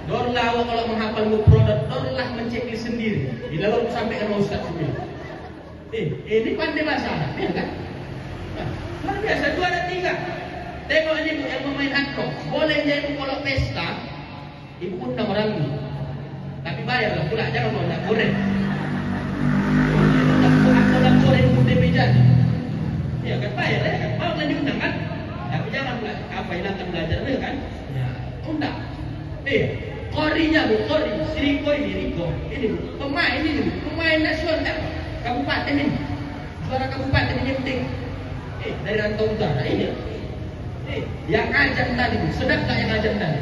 Dorlah awak kalau menghafal produk, dorlah menceklis sendiri. Bila baru sampai sama Ustaz sendiri. Ini pandai bahasa Arab, ya kan? Nah, luar biasa, juara 3. Tengok ini Bu yang memain hardrock. Boleh dia Ibu kalau pesta, Ibu undang orang ini. Tapi bayarlah pula, jangan mau nak goreng. Aku nak goreng pun dia jadi. Ya kan bayar ya kan, mau lanjut undang kan? Tapi jangan apa hilangkan belajar dia kan? Ya, undang. Korinya Bu, kori, si Riko ini Bu, pemain ini Bu, pemain nasional. Kabupaten ini, juara kabupaten ini penting. Dari Rantau Utara ini. Yang ngajar tadi Bu, sedap tak yang ngajar tadi?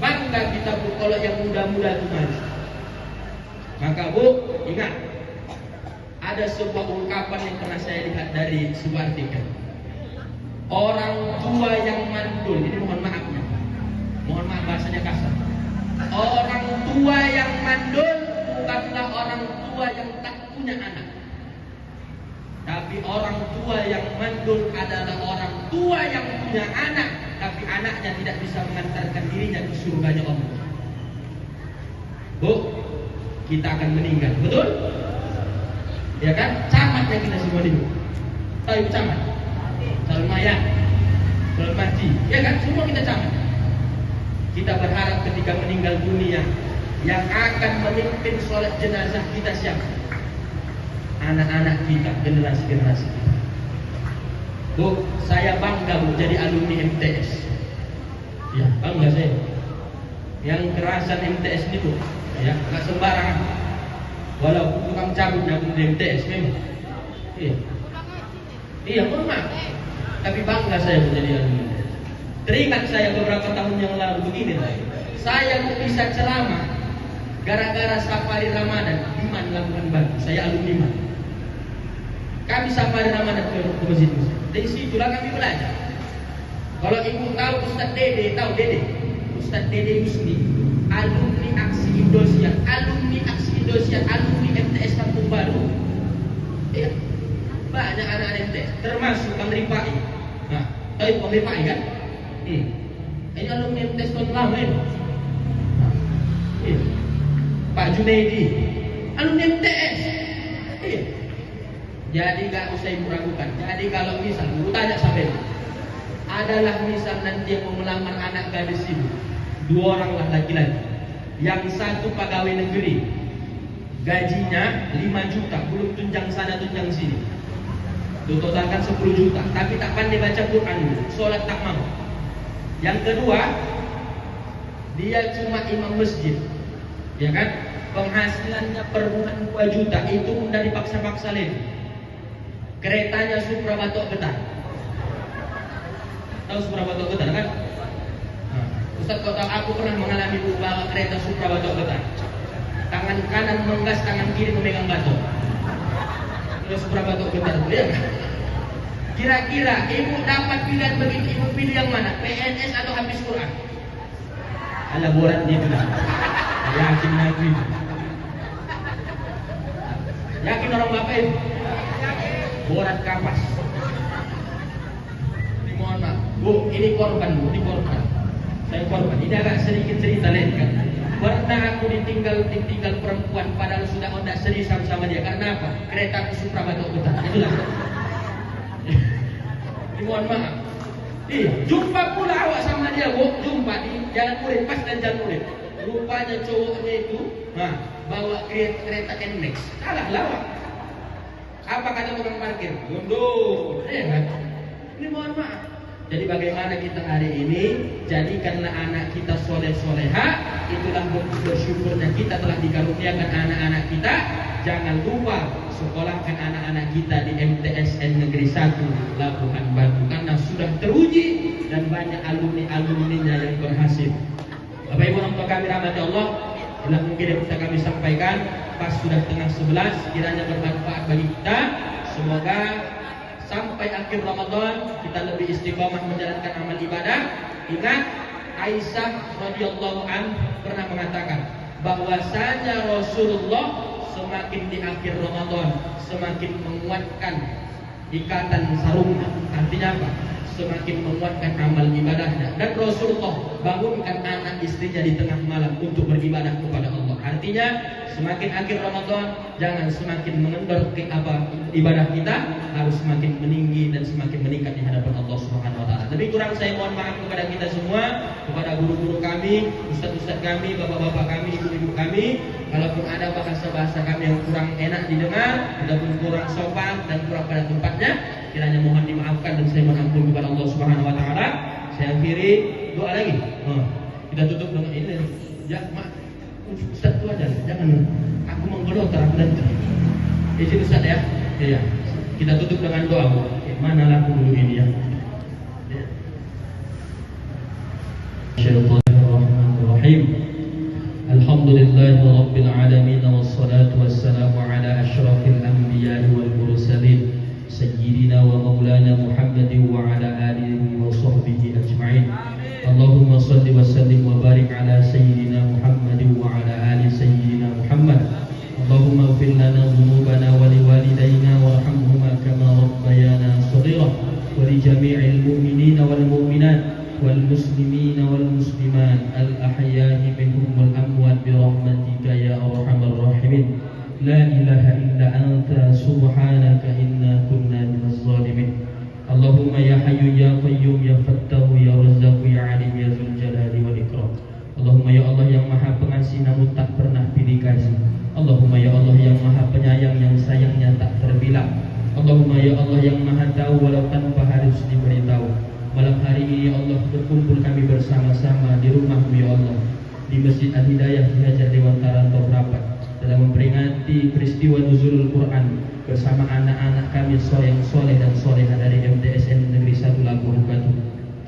Bangga kita Bu kalau yang muda-muda itu maju. Maka Bu, ingat, ada sebuah ungkapan yang pernah saya lihat dari sebuah artikel. Orang tua yang mandul, ini mohon maaf bahasanya kasar. Orang tua yang mandul bukanlah orang tua yang tak punya anak. Tapi orang tua yang mandul adalah orang tua yang punya anak, tapi anaknya tidak bisa mengantarkan dirinya ke surganya Allah. Bu, kita akan meninggal, betul? Ya kan? Camatnya kita semua ini. Tahu camat? Tahu mayat? Tahu mati? Ya kan? Semua kita camat. Kita berharap ketika meninggal dunia, yang akan memimpin sholat jenazah kita siapa? Anak-anak kita, generasi-generasi kita. Bu, saya bangga Bu jadi alumni MTS. Ya, bangga saya. Yang kerasan MTS ini Bu, ya, nggak sembarangan. Walaupun tukang cabut nyambung di MTS memang. Iya, memang. Tapi bangga saya menjadi alumni. Teringat saya beberapa tahun yang lalu begini, saya bisa ceramah gara-gara safari Ramadan di Labuhan Batu. Saya alumni MAN. Kami safari Ramadan ke masjid. Dari situlah kami belajar. Kalau ibu tahu Ustaz Dede, tahu Dede? Ustaz Dede Yusni, alumni Aksi Indosiar, alumni MTS Kampung Baru. Iya, banyak anak-anak MTS, termasuk Bang Rifai. Nah, tahu Bang Rifai kan? Ini alumni MTS tahun lama ini. Pak Junaidi, alumni MTS. Jadi gak usah ibu ragukan. Jadi kalau misal, ibu tanya sampai adalah misal nanti yang mau melamar anak gadis ibu, 2 orang lah laki-laki. Yang satu pegawai negeri, gajinya 5 juta, belum tunjang sana tunjang sini. Totalkan 10 juta, tapi tak pandai baca Quran, sholat tak mau. Yang kedua, dia cuma imam masjid, ya kan? Penghasilannya per bulan 2 juta, itu udah dipaksa-paksa lagi. Keretanya Supra Batok Betar. Tahu Supra Batok Betar kan? Nah, Ustaz kau tahu aku pernah mengalami bawa kereta Supra Batok Betar. Tangan kanan menggas, tangan kiri memegang batok. Terus Supra Batok Betar, ya kan? Kira-kira ibu dapat pilihan begitu, ibu pilih yang mana? PNS atau habis Quran? Ala borat dia bilang. Yakin lagi. Yakin orang bapak itu? Borat kapas. Ini mohon maaf, Bu, ini korban, Bu, ini korban. Saya korban. Ini agak sedikit cerita lain kan. Pernah aku ditinggal perempuan padahal sudah tidak serius sama dia. Karena apa? Kereta Supra Batok Betar. Itulah. Ini mohon maaf. Iya, jumpa pula awak sama dia, Bu. Jumpa di Jalan Murid, pas dan Jalan Murid. Rupanya cowoknya itu, bawa kereta NMAX. Salah lawak. Apa kata tukang parkir? Mundur, ya kan? Ini mohon maaf. Jadi bagaimana kita hari ini jadikanlah anak kita soleh-soleha. Itulah bersyukurnya kita telah dikaruniakan anak-anak kita. Jangan lupa sekolahkan anak-anak kita di MTSN Negeri 1 Labuhan Batu karena sudah teruji dan banyak alumni-alumninya yang berhasil. Bapak Ibu orang tua kami rahmati Allah, inilah mungkin yang bisa kami sampaikan. Pas sudah tengah 11, kiranya bermanfaat bagi kita. Semoga sampai akhir Ramadan kita lebih istiqomah menjalankan amal ibadah. Ingat, Aisyah radhiyallahu anha pernah mengatakan bahwasanya Rasulullah semakin di akhir Ramadan semakin menguatkan ikatan sarungnya. Artinya apa? Semakin menguatkan amal ibadahnya. Dan Rasulullah bangunkan anak istrinya di tengah malam untuk beribadah kepada Allah. Artinya semakin akhir Ramadan jangan semakin mengendor ke ibadah kita, harus semakin meninggi dan semakin meningkat di hadapan Allah Subhanahu wa taala. Lebih kurang saya mohon maaf kepada kita semua, kepada guru-guru kami, ustaz-ustaz kami, bapak-bapak kami, ibu-ibu kami, kalaupun ada bahasa-bahasa kami yang kurang enak didengar ataupun kurang sopan dan kurang pada tempatnya, kiranya mohon dimaafkan dan saya mohon ampun kepada Allah Subhanahu wa taala. Saya akhiri doa lagi. Kita tutup dengan ini. Ya, Ustaz itu aja, jangan aku menggelotar aku dan izin Ustaz ya. Iya. Kita tutup dengan doa. Mana lagu dulu ini ya. Bismillahirrahmanirrahim. Alhamdulillahi rabbil alamin wassalatu wassalamu ala asyrafil anbiya'i wal mursalin sayyidina wa maulana Muhammadin wa ala alihi wa sahbihi ajma'in. Allahumma salli wa sallim wa barik ala sayyidina Muhammadin wa ala ali sayyidina Muhammad. Allahumma ighfir lana dhunubana wa liwalidayna warhamhuma kama rabbayana shaghira wa li jami'il mu'minina wal mu'minat wal muslimina wal muslimat al ahya'i minhum wal amwat bi rahmatika ya arhamar rahimin. La ilaha illa anta subhanaka inna kunna minaz zalimin. Allahumma ya hayyu ya qayyum ya fattahu ya razzaq ya alim ya dzul jalali wal ikram. Allahumma ya Allah yang maha pengasih namun tak pernah pilih kasih. Allahumma ya Allah yang maha penyayang yang sayangnya tak terbilang. Allahumma ya Allah yang maha tahu walau tanpa harus diberitahu. Malam hari ini ya Allah berkumpul kami bersama-sama di rumah-Mu ya Allah, di Masjid Al-Hidayah di Hajar Dewantara Rantau Rapat, dalam memperingati peristiwa nuzulul Quran bersama anak-anak kami yang soleh dan soleha dari MTSN Negeri 1 Labuhan Batu.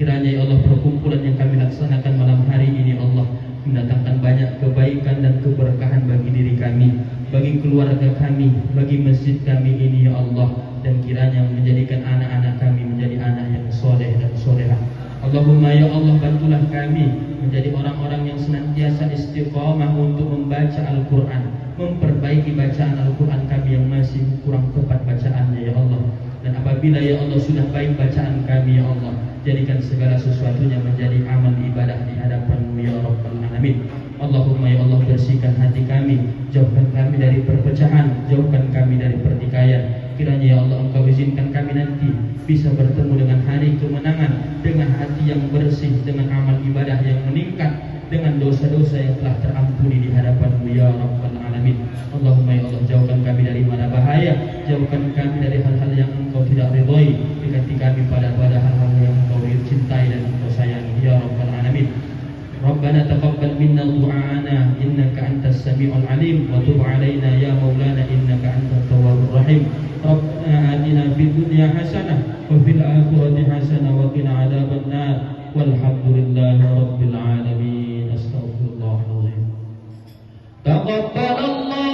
Kiranya ya Allah perkumpulan yang kami laksanakan malam hari ini Allah mendatangkan banyak kebaikan dan keberkahan bagi diri kami, bagi keluarga kami, bagi masjid kami ini ya Allah, dan kiranya menjadikan anak-anak kami menjadi anak yang soleh dan solehah. Allahumma ya Allah bantulah kami menjadi orang-orang yang senantiasa istiqamah untuk membaca Al-Quran, memperbaiki bacaan Al-Quran kami yang masih kurang tepat bacaannya ya Allah. Dan apabila ya Allah sudah baik bacaan kami ya Allah, jadikan segala sesuatunya menjadi amal ibadah di hadapan-Mu ya Rabbal Alamin. Allahumma ya Allah bersihkan hati kami, jauhkan kami dari perpecahan, jauhkan kami dari pertikaian. Kiranya ya Allah Engkau izinkan kami nanti bisa bertemu dengan hari kemenangan, dengan hati yang bersih, dengan amal ibadah yang meningkat, dengan dosa-dosa yang telah terampuni di hadapan-Mu ya Rabbal Alamin. Allahumma ya Allah jauhkan kami dari mara bahaya, jauhkan kami dari hal-hal yang Engkau tidak ridhoi, dekati kami pada hal-hal yang Engkau cintai dan Engkau sayangi ya Rabbal Alamin. Rabbana taqabbal minna du'ana innaka antas sami'ul alim wa tub 'alaina ya maulana innaka antat tawwabur rahim. Rabbana atina fid fid dunya hasanah wa fil akhirati hasanah wa qina adzabannar. Walhamdulillahi rabbil alamin. Astaghfirullahaladzim. Taqabbalallahu